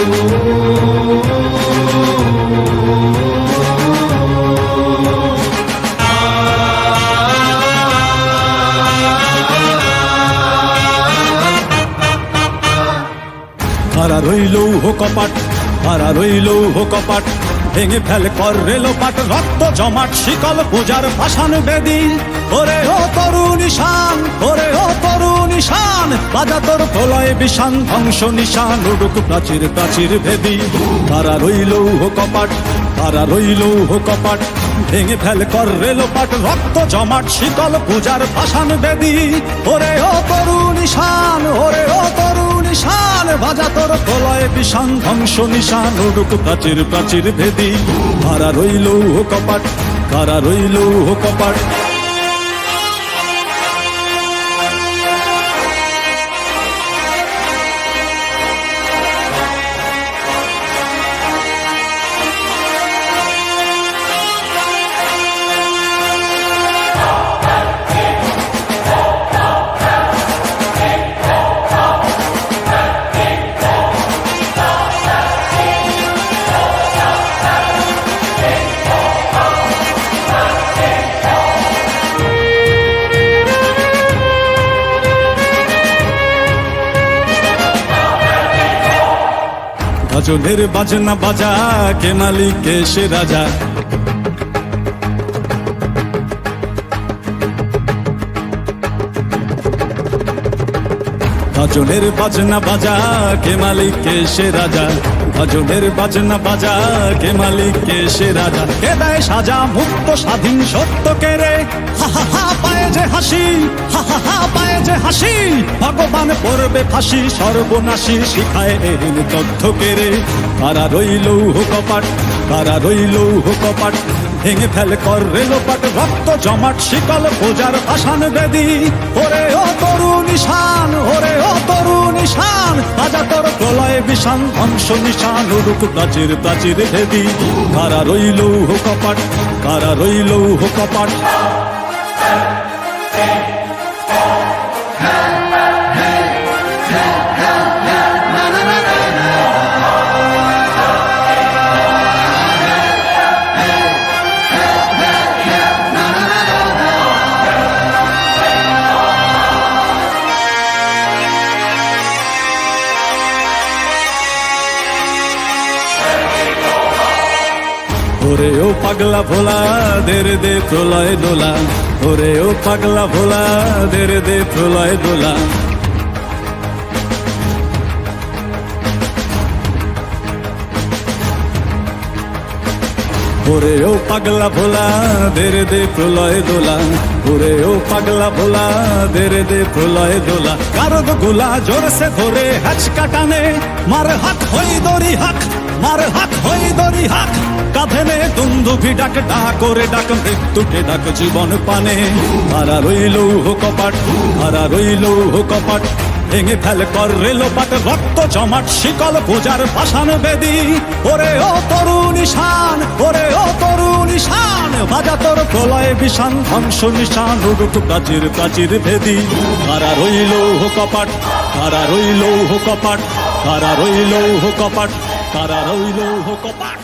কারা রইল কপাট, কারা রইল কপাট, ভেঙে ফেল কর রেলোপাট, রক্ত জমাট শিকল পূজার পাষাণ বেদী। ওরে ও তরুণ ঈশান, ওরে ও তরুণ ঈশান, বাজা তোর প্রলয় বিষান, ধ্বংস নিশান উড়ুক প্রাচীর প্রাচীর ভেদী। কারা রইল কপাট, কারা রইল কপাট, ভেঙে ফেল কর রেলোপাট, রক্ত জমাট শিকল পূজার পাষাণ বেদী। ওরে ও তরুণ ঈশান, ওরে ও তরুণ ঈশান, বাজা তোর প্রলয় বিষান, ধ্বংস নিশান উড়ুক প্রাচীর প্রাচীর ভেদী। কারা রইল কপাট, কারা রইল কপাট। গজলের বাজনা বাজা, কে মালিক কে সে রাজা। গজলের বাজনা বাজা, কে মালিক কে সে রাজা। গজলের বাজনা বাজা, কে মালিক কে সে রাজা। কে দেয় সাজা মুক্ত স্বাধীন সত্য কে রে, হা হা হা পায়ে যে হাসি, হা হা হা পায়ে যে হাসি। ভগবান পড়বে ফাঁসি, সর্বনাশী শিখায় এহীন তথ্য কে রে। কারা রইল কপাট, কারা রইল কপাট, ভেঙে ফেল কর রেলোপাট, রক্ত জমাট শিকল পূজার পাষাণ বেদী। ওরে ও তরুণ ঈশান, ওরে ও তরুণ ঈশান, বাজা তোর প্রলয় বিষান, ধ্বংস নিশান উড়ুক প্রাচীর প্রাচীর ভেদী। কারা রইল কপাট, কারা রইল কপাট। ওরে ও পাগলা ভোলা, দেরে দে প্রলয় দোলা। ওরে ও পাগলা ভোলা, দেরে দে প্রলয় দোলা। ওরে ও পাগলা ভোলা, দেরে দে প্রলয় দোলা। ওরে ও পাগলা ভোলা, দেরে দে প্রলয় দোলা। কারদ গোলা জোরসে ধরে হ্যাচকা টানে, মার হাত হই দড়ি হাক, মার হাত হই দড়ি হাক। কাঁধে নে দুন্দুভি ডাক, ডাক করে ডাক মৃত্যুকে ডাক জীবন পানে। কারা রইল কপাট, কারা রইল কপাট, ভেঙে ফেল কর রেলোপাট, রক্ত জমাট শিকল পূজার পাষাণ বেদী। ওরে ও তরুণ ঈশান, ওরে ও তরুণ ঈশান, বাজা তোর প্রলয় বিষান, ধ্বংস নিশান উড়ুক প্রাচীর প্রাচীর ভেদী। কারা রইল কপাট, কারা রইল কপাট, কারা রইল কপাট, কারা রইল কপাট।